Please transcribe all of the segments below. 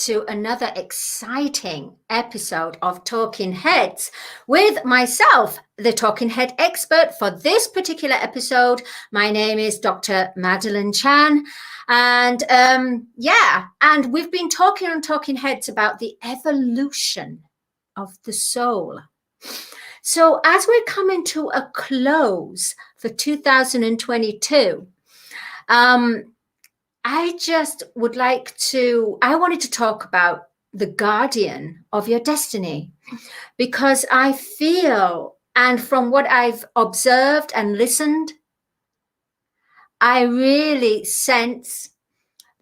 to another exciting episode of Talking Heads with myself, the Talking Head expert for this particular episode. My name is Dr. Madalene Chan. And and we've been talking on Talking Heads about the evolution of the soul. So as we're coming to a close for 2022, I wanted to talk about the guardian of your destiny, because I feel, and from what I've observed and listened, I really sense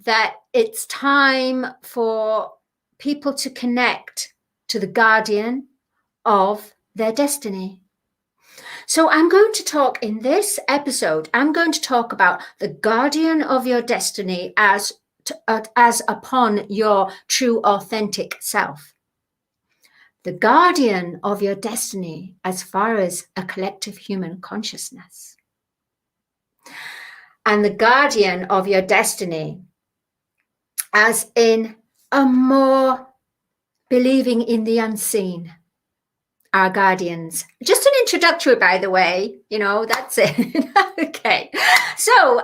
that it's time for people to connect to the guardian of their destiny. So I'm going to talk in this episode, I'm going to talk about the guardian of your destiny as upon your true authentic self. The guardian of your destiny as far as a collective human consciousness. And the guardian of your destiny as in a more believing in the unseen. Our guardians. Just an introductory, by the way, that's it. Okay. So,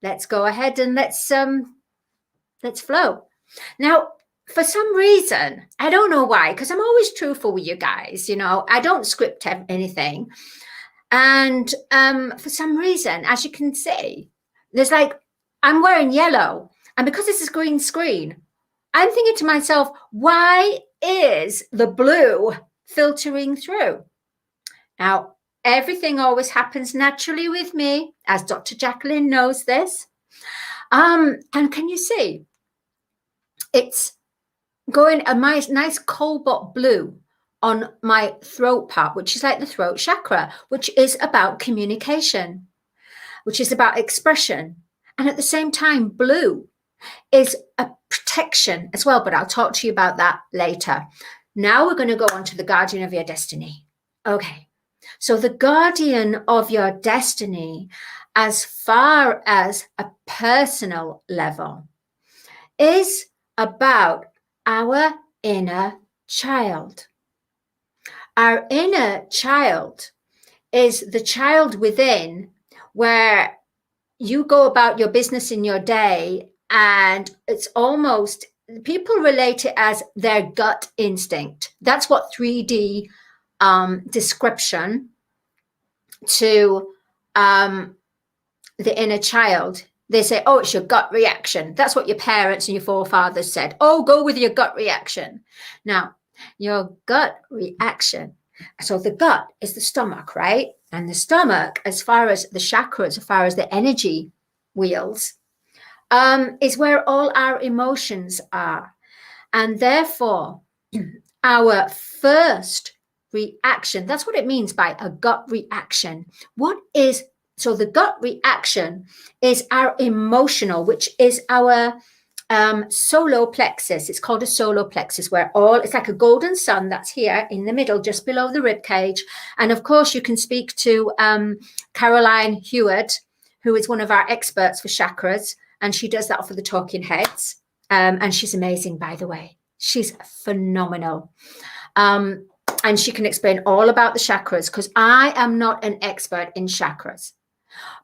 let's go ahead and let's flow. Now, for some reason, I don't know why, because I'm always truthful with you guys, I don't script anything. And for some reason, as you can see, there's I'm wearing yellow, and because this is green screen, I'm thinking to myself, why is the blue filtering through? Now, everything always happens naturally with me, as Dr. Jacqueline knows this. And can you see? It's going a nice cobalt blue on my throat part, which is like the throat chakra, which is about communication, which is about expression. And at the same time, blue is a protection as well, but I'll talk to you about that later. Now we're going to go on to the guardian of your destiny. Okay, so the guardian of your destiny, as far as a personal level, is about our inner child. Our inner child is the child within, where you go about your business in your day, and it's almost, people relate it as their gut instinct. That's what 3D description to the inner child. They say, oh, it's your gut reaction. That's what your parents and your forefathers said. Oh, go with your gut reaction. Now, your gut reaction. So the gut is the stomach, right? And the stomach, as far as the chakras, as far as the energy wheels, is where all our emotions are. And therefore, our first reaction, that's what it means by a gut reaction. So the gut reaction is our emotional, which is our solar plexus. It's called a solar plexus, where it's like a golden sun that's here in the middle, just below the rib cage. And of course, you can speak to Caroline Hewitt, who is one of our experts for chakras, and she does that for the Talking Heads. And she's amazing, by the way. She's phenomenal. And she can explain all about the chakras, because I am not an expert in chakras.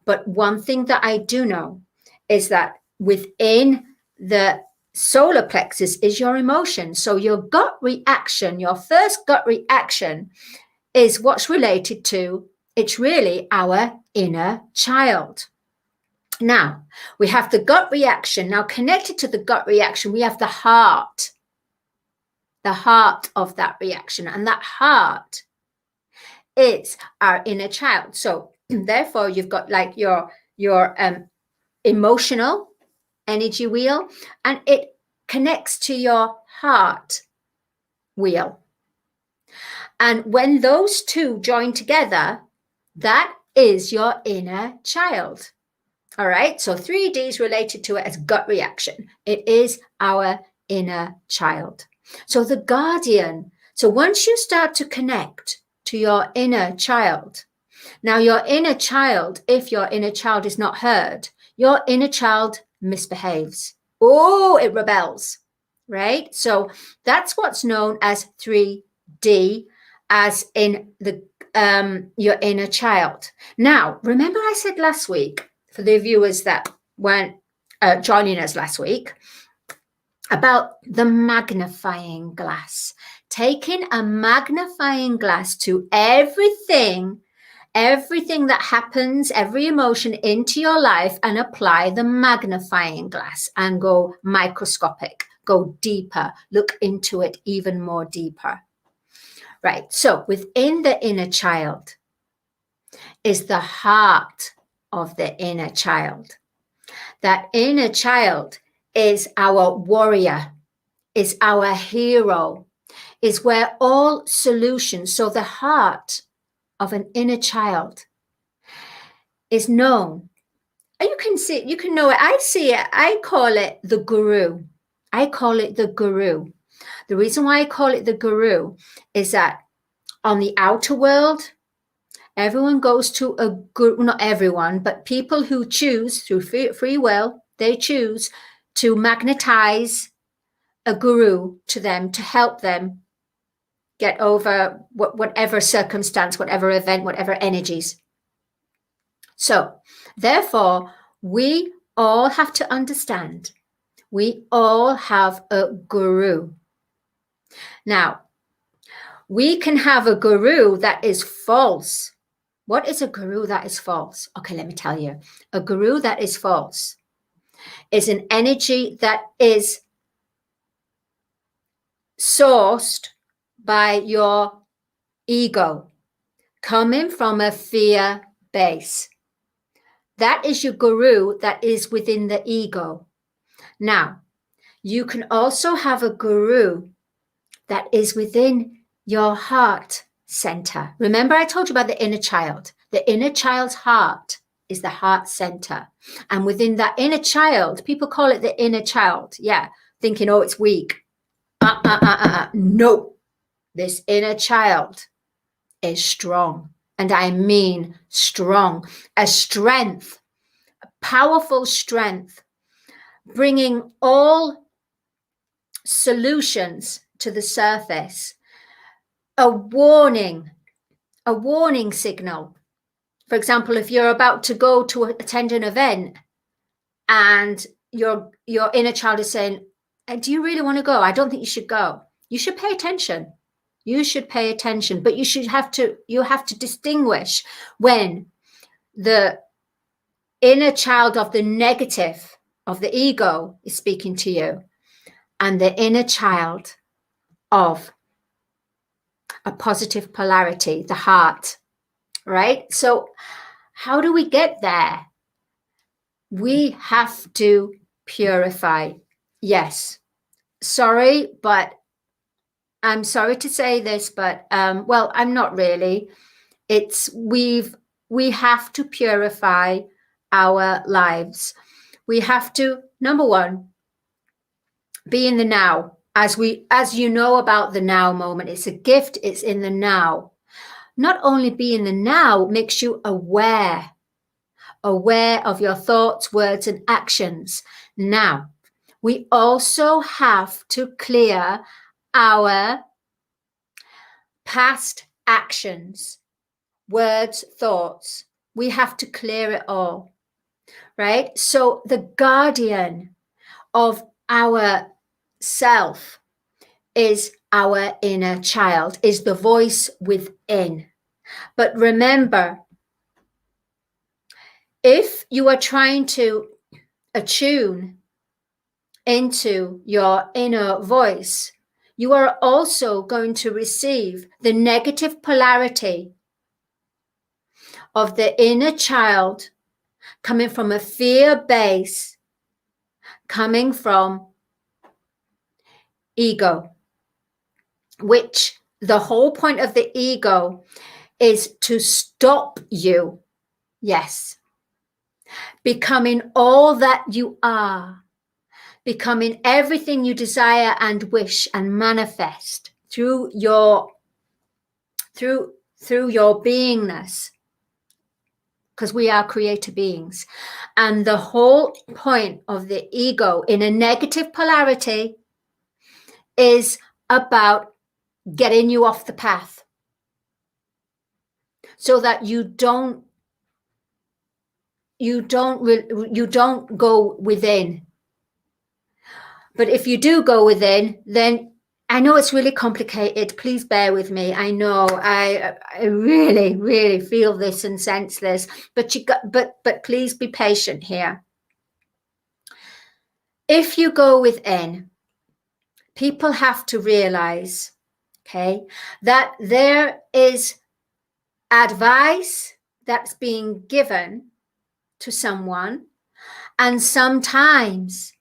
But one thing that I do know is that within the solar plexus is your emotion. So your gut reaction, your first gut reaction, is what's related to, it's really our inner child. Now, we have the gut reaction. Now, connected to the gut reaction, we have the heart of that reaction. And that heart is our inner child. So therefore, you've got your emotional energy wheel, and it connects to your heart wheel. And when those two join together, that is your inner child. All right, so 3D is related to it as gut reaction. It is our inner child. So the guardian. So once you start to connect to your inner child, now your inner child, if your inner child is not heard, your inner child misbehaves. Oh, it rebels, right? So that's what's known as 3D, as in the your inner child. Now, remember I said last week, for the viewers that weren't joining us last week, about the magnifying glass, taking a magnifying glass to everything that happens, every emotion into your life, and apply the magnifying glass and go microscopic, go deeper, look into it even more deeper. Right, so within the inner child is the heart of the inner child. That inner child is our warrior, is our hero, is where all solutions, so the heart of an inner child is known. You can see it, you can know it. I see it, I call it the guru. I call it the guru. The reason why I call it the guru is that on the outer world, everyone goes to a guru, not everyone, but people who choose through free will, they choose to magnetize a guru to them to help them get over whatever circumstance, whatever event, whatever energies. So therefore, we all have to understand, we all have a guru. Now, we can have a guru that is false. What is a guru that is false? Okay, let me tell you. A guru that is false is an energy that is sourced by your ego, coming from a fear base. That is your guru that is within the ego. Now, you can also have a guru that is within your heart center. Remember, I told you about the inner child. The inner child's heart is the heart center. And within that inner child, people call it the inner child. Yeah, thinking, oh, it's weak. No, this inner child is strong. And I mean strong. A strength, a powerful strength, bringing all solutions to the surface. A warning signal. For example, if you're about to go to attend an event and your inner child is saying, do you really want to go? I don't think you should go. You should pay attention. You should pay attention, but you have to distinguish when the inner child of the negative, of the ego, is speaking to you, and the inner child of a positive polarity, the heart, right? So how do we get there? We have to purify. Yes. Sorry, but I'm sorry to say this, but well, I'm not really. We have to purify our lives. We have to, number one, be in the now. As you know about the now moment, it's a gift, it's in the now. Not only be in the now makes you aware of your thoughts, words, and actions. Now, we also have to clear our past actions, words, thoughts. We have to clear it all, right? So the guardian of our self is our inner child, is the voice within. But remember, if you are trying to attune into your inner voice, you are also going to receive the negative polarity of the inner child coming from a fear base, coming from ego, which the whole point of the ego is to stop you, yes, becoming all that you are, becoming everything you desire and wish and manifest through your beingness. because we are creator beings. And the whole point of the ego in a negative polarity is about getting you off the path so that you don't go within. But if you do go within, then I know it's really complicated. Please bear with me. I know I really, really feel this and sense this, but please be patient here. If you go within, people have to realize, okay, that there is advice that's being given to someone, and sometimes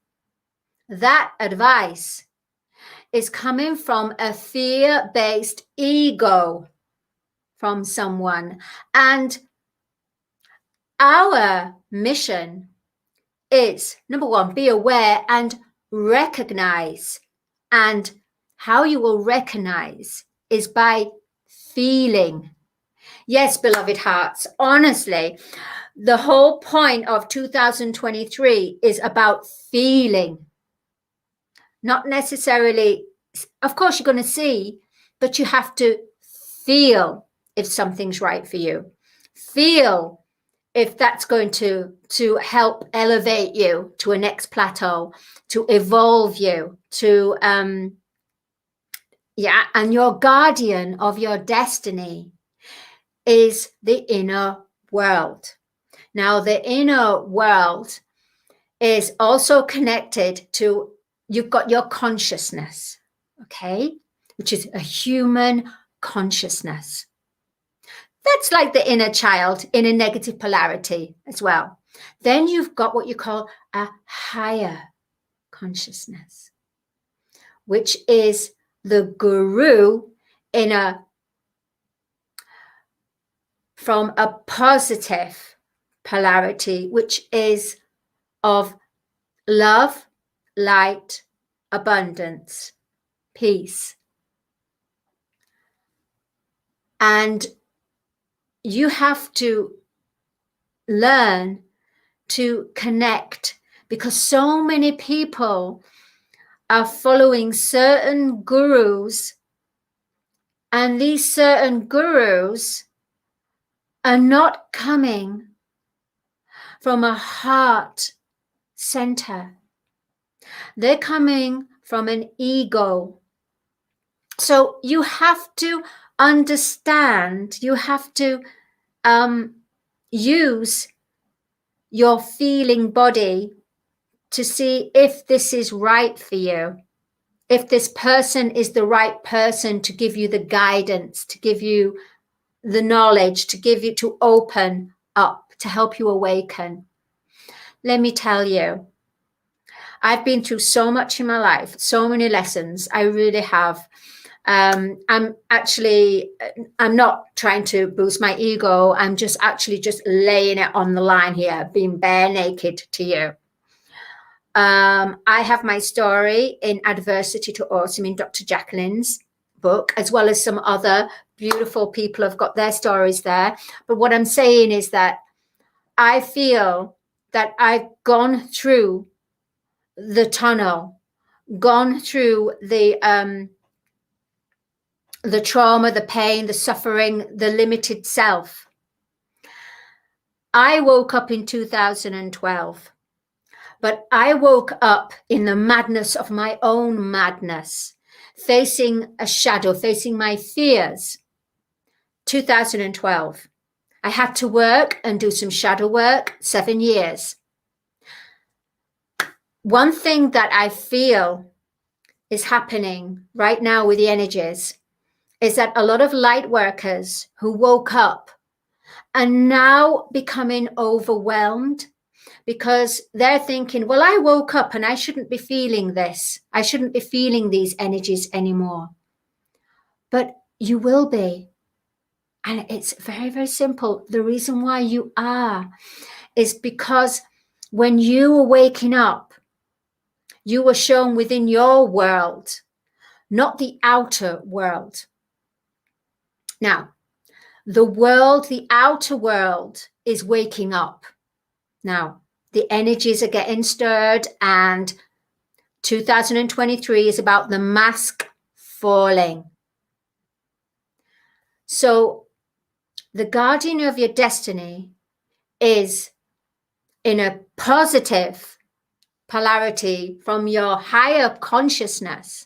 that advice is coming from a fear-based ego from someone. And our mission is, number one, be aware and recognize. And how you will recognize is by feeling. Yes, beloved hearts, honestly, the whole point of 2023 is about feeling. Not necessarily, of course, you're going to see, but you have to feel if something's right for you. Feel if that's going to help elevate you to a next plateau, to evolve you, to, and your guardian of your destiny is the inner world. Now, the inner world is also connected to, you've got your consciousness, okay, which is a human consciousness. That's like the inner child in a negative polarity as well. Then you've got what you call a higher consciousness, which is the guru from a positive polarity, which is of love, light, abundance, peace. And you have to learn to connect, because so many people are following certain gurus, and these certain gurus are not coming from a heart center. They're coming from an ego. So you have to understand, you have to use your feeling body to see if this is right for you, if this person is the right person to give you the guidance, to give you the knowledge, to open up, to help you awaken. Let me tell you, I've been through so much in my life, so many lessons. I really have. I'm not trying to boost my ego. I'm just laying it on the line here, being bare naked to you. I have my story in Adversity to Autumn in Dr. Jacqueline's book, as well as some other beautiful people have got their stories there. But what I'm saying is that I feel that I've gone through the tunnel, gone through the trauma, the pain, the suffering, the limited self. I woke up in 2012, but I woke up in the madness of my own madness, facing a shadow, facing my fears. 2012. I had to work and do some shadow work, 7 years. One thing that I feel is happening right now with the energies is that a lot of light workers who woke up are now becoming overwhelmed, because they're thinking, well, I woke up and I shouldn't be feeling this. I shouldn't be feeling these energies anymore. But you will be. And it's very, very simple. The reason why you are is because when you were waking up, you were shown within your world, not the outer world. Now, The world, the outer world, is waking up. Now, the energies are getting stirred, and 2023 is about the mask falling. So the guardian of your destiny is in a positive polarity from your higher consciousness,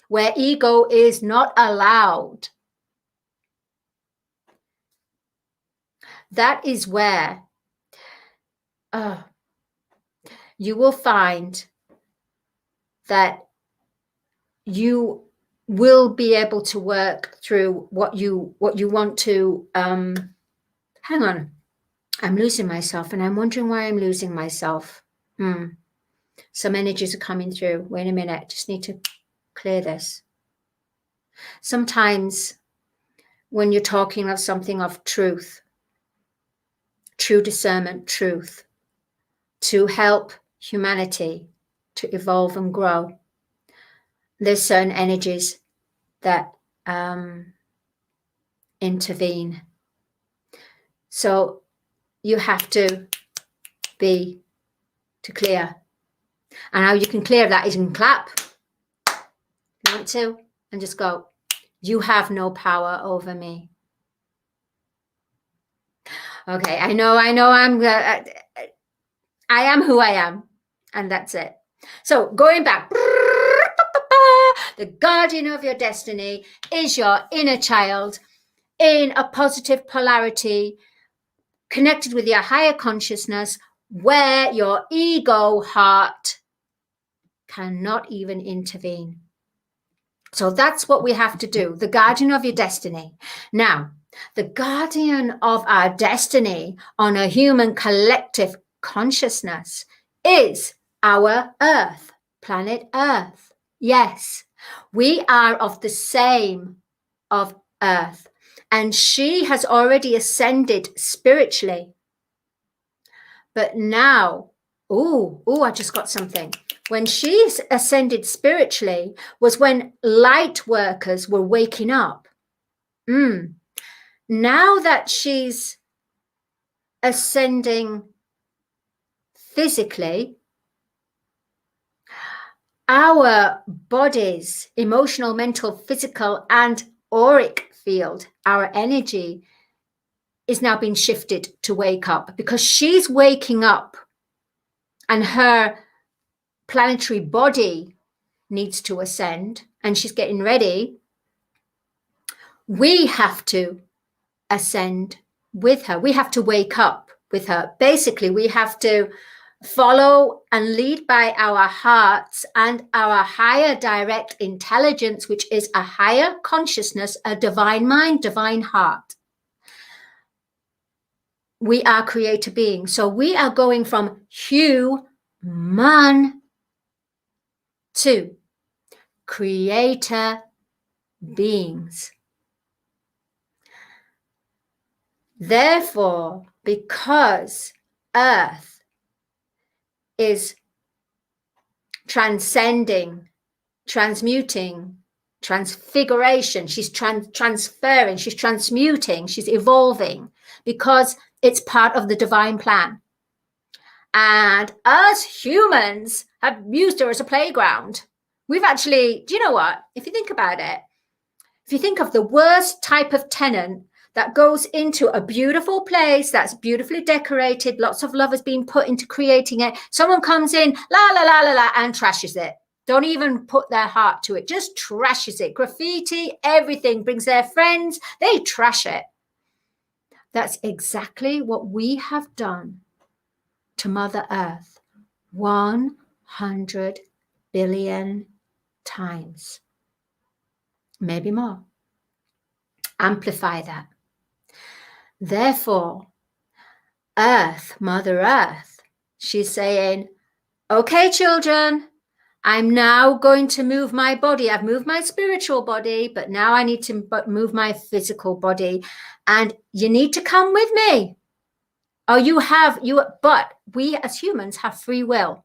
where ego is not allowed. That is where you will find that you will be able to work through what you want to. Hang on, I'm losing myself, and I'm wondering why I'm losing myself. Some energies are coming through. Wait a minute, just need to clear this. Sometimes when you're talking of something of truth, true discernment, truth, to help humanity to evolve and grow, there's certain energies that intervene. So you have to be to clear. And how you can clear that is you can clap if you want to, and just go, you have no power over me. Okay, I know I am who I am, and that's it. So going back, the guardian of your destiny is your inner child in a positive polarity, connected with your higher consciousness, where your ego heart cannot even intervene. So that's what we have to do, the guardian of your destiny. Now, the guardian of our destiny on a human collective consciousness is our Earth, planet Earth. Yes, we are of the same of Earth, and she has already ascended spiritually. But now, I just got something. When she ascended spiritually was when light workers were waking up. Now that she's ascending physically, our bodies, emotional, mental, physical, and auric field, our energy is now being shifted to wake up, because she's waking up and her planetary body needs to ascend and she's getting ready. We have to ascend with her. We have to wake up with her. Basically, we have to follow and lead by our hearts and our higher direct intelligence, which is a higher consciousness, a divine mind, divine heart. We are creator beings. So we are going from human to creator beings. Therefore, because Earth is transcending, transmuting, transfiguration, she's transferring, she's transmuting, she's evolving, because it's part of the divine plan. And us humans have used her as a playground. We've actually, do you know what? If you think about it, if you think of the worst type of tenant that goes into a beautiful place that's beautifully decorated, lots of love has been put into creating it. Someone comes in, la, la, la, la, la, and trashes it. Don't even put their heart to it, just trashes it. Graffiti, everything, brings their friends, they trash it. That's exactly what we have done to Mother Earth 100 billion times, maybe more. Amplify that. Therefore, Earth, Mother Earth, she's saying, okay, children, I'm now going to move my body. I've moved my spiritual body, but now I need to move my physical body. And you need to come with me. But we as humans have free will.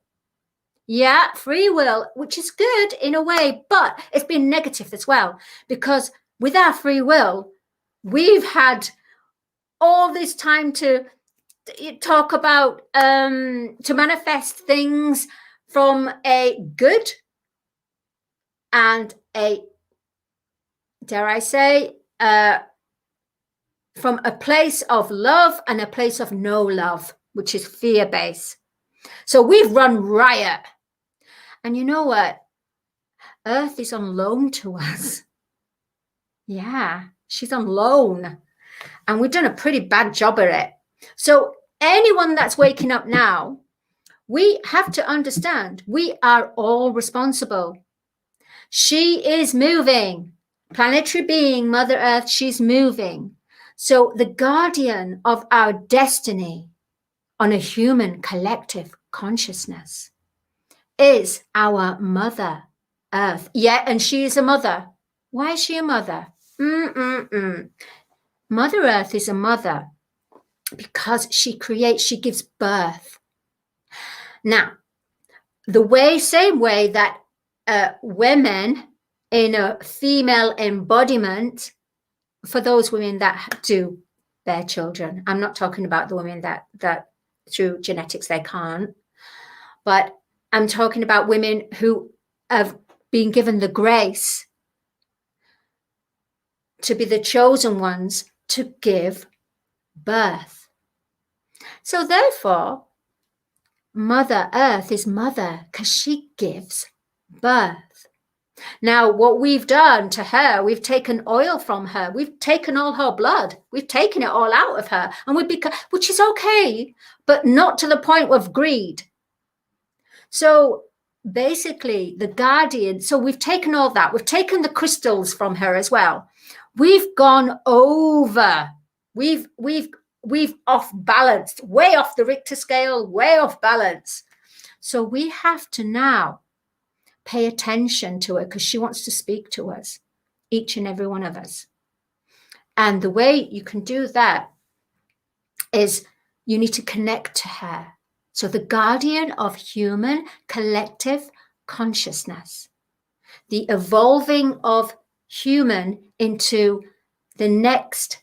Yeah, free will, which is good in a way, but it's been negative as well, because with our free will, We've had all this time to talk about, to manifest things from a good and a, dare I say, from a place of love and a place of no love, which is fear-based. So we've run riot. And you know what? Earth is on loan to us. Yeah, she's on loan. And we've done a pretty bad job at it. So anyone that's waking up now, we have to understand we are all responsible. She is moving. Planetary being, Mother Earth, she's moving. So the guardian of our destiny on a human collective consciousness is our Mother Earth. Yeah, and she is a mother. Why is she a mother? Mother Earth is a mother because she creates, she gives birth. Now, the same way that women in a female embodiment, for those women that do bear children, I'm not talking about the women that through genetics they can't, but I'm talking about women who have been given the grace to be the chosen ones to give birth. So therefore, Mother Earth is mother because she gives birth. Now, what we've done to her, we've taken oil from her. We've taken all her blood. We've taken it all out of her, and which is okay, but not to the point of greed. So basically, the guardian. So we've taken all that. We've taken the crystals from her as well. We've gone over. We've off balanced, way off the Richter scale, way off balance. So we have to now pay attention to her because she wants to speak to us, each and every one of us. And the way you can do that is you need to connect to her. So the guardian of human collective consciousness, the evolving of human into the next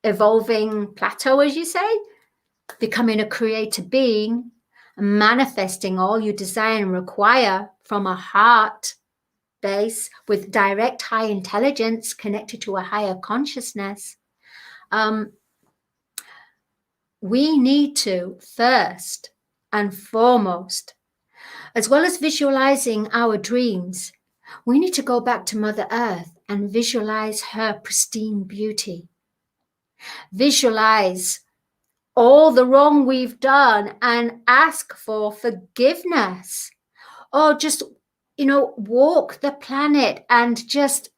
evolving plateau, as you say, becoming a creator being, manifesting all you desire and require from a heart base with direct high intelligence connected to a higher consciousness. We need to first and foremost, as well as visualizing our dreams, we need to go back to Mother Earth and visualize her pristine beauty. Visualize all the wrong we've done and ask for forgiveness, or just, walk the planet and just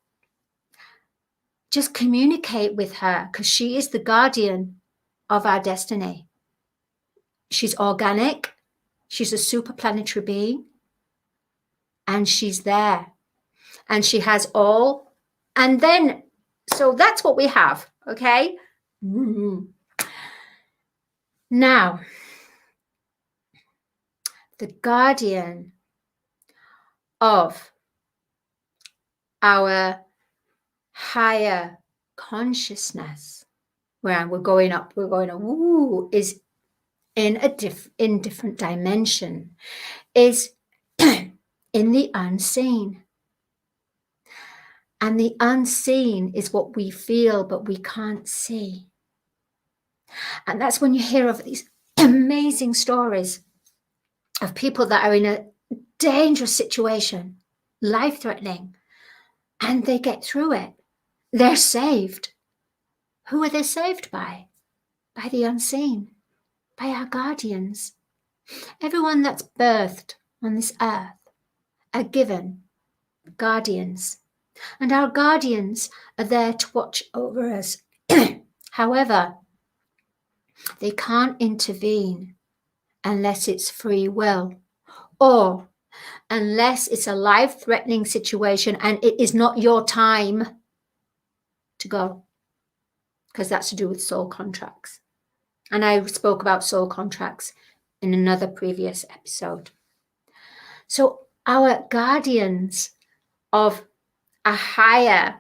communicate with her, because she is the guardian of our destiny. She's organic. She's a super planetary being, and she's there, and she has all. And then, so that's what we have. Okay. Now, the guardian of our higher consciousness, where we're going up, is in different dimension, is in the unseen. And the unseen is what we feel, but we can't see. And that's when you hear of these amazing stories of people that are in a dangerous situation, life-threatening, and they get through it. They're saved. Who are they saved by? By the unseen, by our guardians. Everyone that's birthed on this earth are given guardians. And our guardians are there to watch over us. However, they can't intervene unless it's free will, or unless it's a life-threatening situation and it is not your time to go, because that's to do with soul contracts. And I spoke about soul contracts in another previous episode. So our guardians of a higher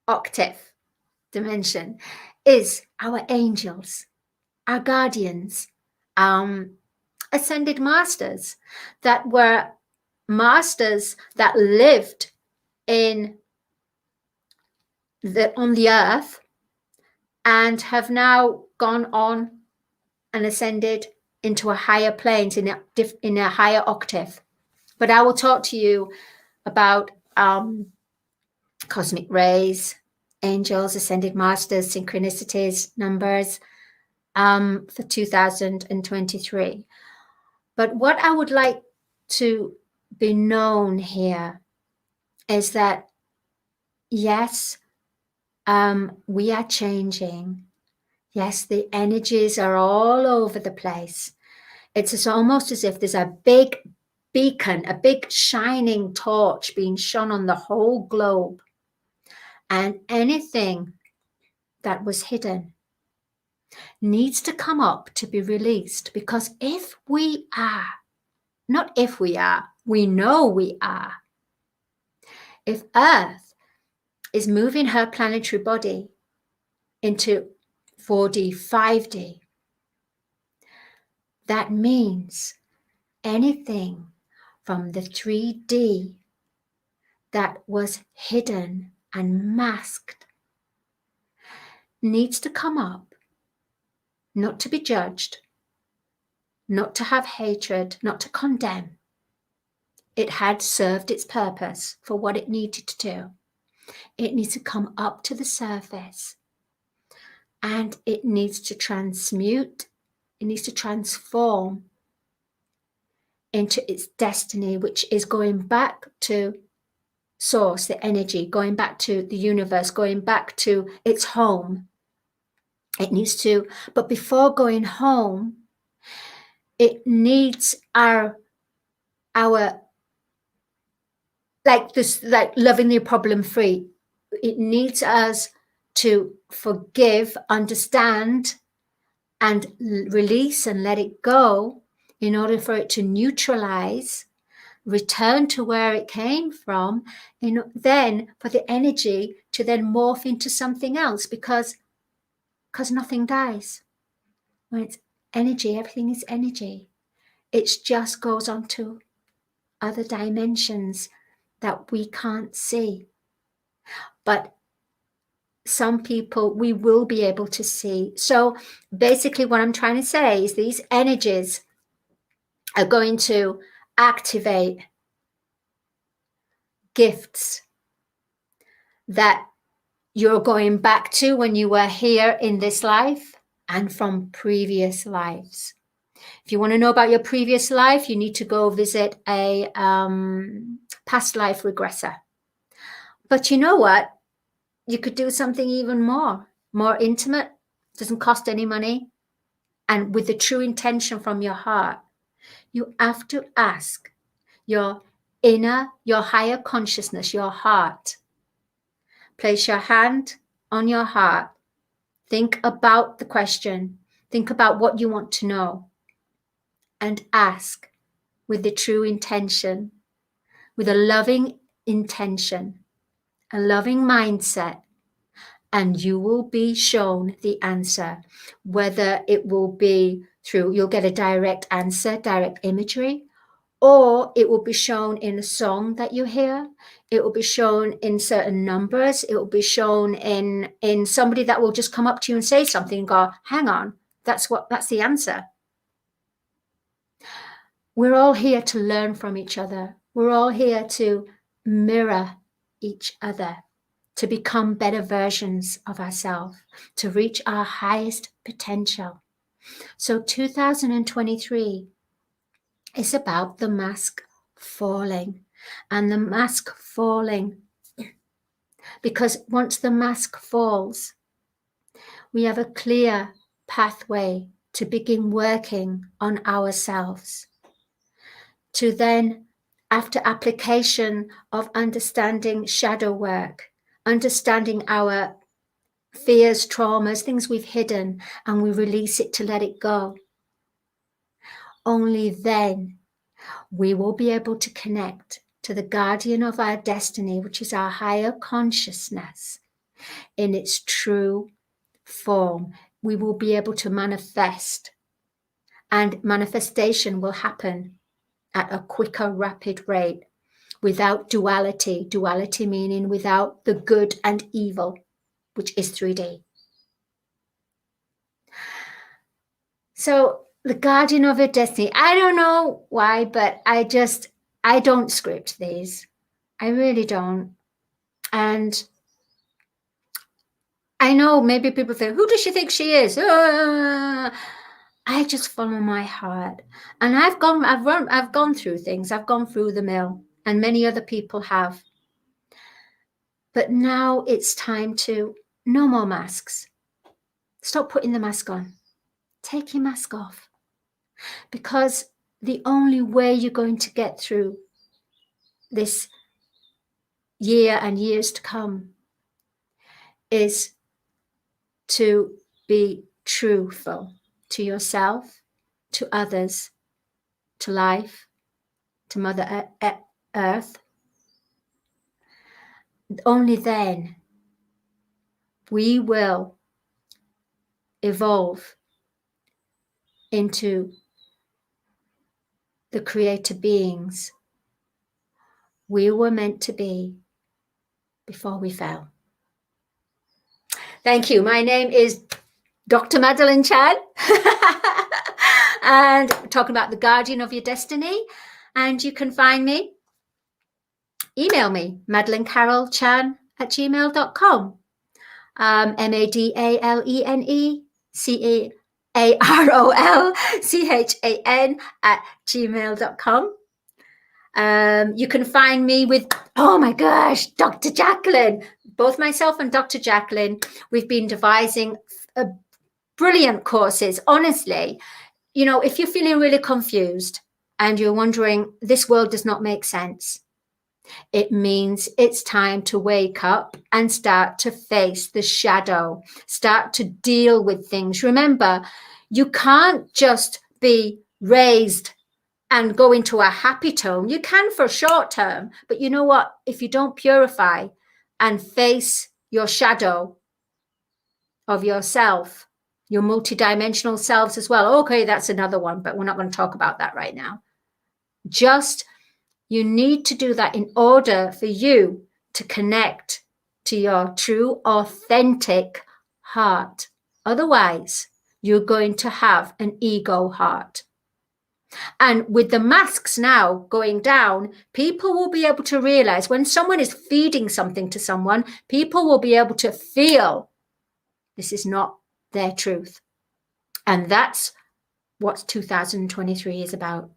octave dimension is our angels, our guardians, ascended masters that were masters that lived on the earth and have now gone on and ascended into a higher planes in a higher octave. But I will talk to you about cosmic rays, angels, ascended masters, synchronicities, numbers for 2023. But what I would like to be known here is that, yes, we are changing. Yes, the energies are all over the place. It's almost as if there's a big beacon, a big shining torch being shone on the whole globe. And anything that was hidden needs to come up to be released, because if we are, not if we are, we know we are. If Earth is moving her planetary body into 4D, 5D, that means anything from the 3D that was hidden and masked needs to come up, not to be judged, not to have hatred, not to condemn. It had served its purpose for what it needed to do. It needs to come up to the surface, and it needs to transmute, it needs to transform into its destiny, which is going back to source, the energy, going back to the universe, going back to its home. It needs to, but before going home, it needs our like this, like loving the problem free. It needs us to forgive, understand, and release and let it go in order for it to neutralize, return to where it came from, and then for the energy to then morph into something else, because nothing dies. When it's energy, everything is energy. It just goes on to other dimensions that we can't see. But some people we will be able to see. So basically what I'm trying to say is these energies are going to activate gifts that you're going back to when you were here in this life and from previous lives. If you want to know about your previous life, you need to go visit a past life regressor. But you know what? You could do something even more intimate, doesn't cost any money, and with the true intention from your heart. You have to ask your inner, your higher consciousness, your heart. Place your hand on your heart. Think about the question. Think about what you want to know. And ask with the true intention, with a loving intention, a loving mindset, and you will be shown the answer. Whether it will be through, you'll get a direct answer, direct imagery, or it will be shown in a song that you hear. It will be shown in certain numbers. It will be shown in somebody that will just come up to you and say something and go, hang on, that's the answer. We're all here to learn from each other. We're all here to mirror each other, to become better versions of ourselves, to reach our highest potential. So 2023 is about the mask falling, and the mask falling because once the mask falls, we have a clear pathway to begin working on ourselves, to then, after application of understanding shadow work, understanding our fears, traumas, things we've hidden, and we release it to let it go. Only then we will be able to connect to the guardian of our destiny, which is our higher consciousness, in its true form. We will be able to manifest, and manifestation will happen at a quicker, rapid rate without duality. Duality meaning without the good and evil, which is 3D. So the guardian of your destiny, I don't know why, but I don't script these. I really don't. And I know maybe people think, who does she think she is? I just follow my heart. And I've gone through things. I've gone through the mill, and many other people have. But now it's time to, no more masks. Stop putting the mask on. Take your mask off. Because the only way you're going to get through this year and years to come is to be truthful to yourself, to others, to life, to Mother Earth. Only then we will evolve into the creator beings we were meant to be before we fell. Thank you. My name is Dr. Madalene Chan, and we're talking about the guardian of your destiny. And you can find me, email me, madalenecarolchan@gmail.com. MadaleneCarolchan@gmail.com. You can find me with, oh my gosh, Dr. Jacqueline. Both myself and Dr. Jacqueline, we've been devising brilliant courses. Honestly, you know, if you're feeling really confused and you're wondering, this world does not make sense, it means it's time to wake up and start to face the shadow, start to deal with things. Remember, you can't just be raised and go into a happy tone. You can for short term, but you know what? If you don't purify and face your shadow of yourself, your multidimensional selves as well. Okay, that's another one, but we're not going to talk about that right now. Just, you need to do that in order for you to connect to your true, authentic heart. Otherwise, you're going to have an ego heart. And with the masks now going down, people will be able to realize when someone is feeding something to someone, people will be able to feel this is not their truth. And that's what 2023 is about.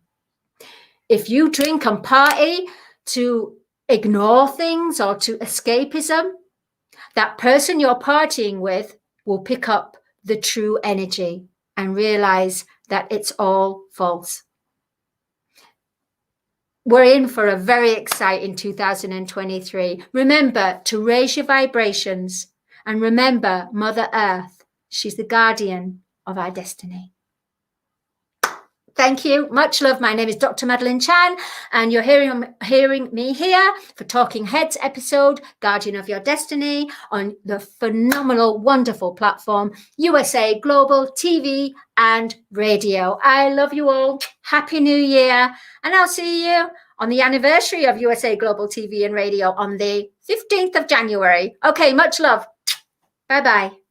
If you drink and party to ignore things or to escapism, that person you're partying with will pick up the true energy and realize that it's all false. We're in for a very exciting 2023. Remember to raise your vibrations, and remember Mother Earth. She's the guardian of our destiny. Thank you. Much love. My name is Dr. Madalene Chan, and you're hearing me here for Talking Heads episode, Guardian of Your Destiny, on the phenomenal, wonderful platform, USA Global TV and Radio. I love you all. Happy New Year. And I'll see you on the anniversary of USA Global TV and Radio on the 15th of January. Okay, much love. Bye-bye.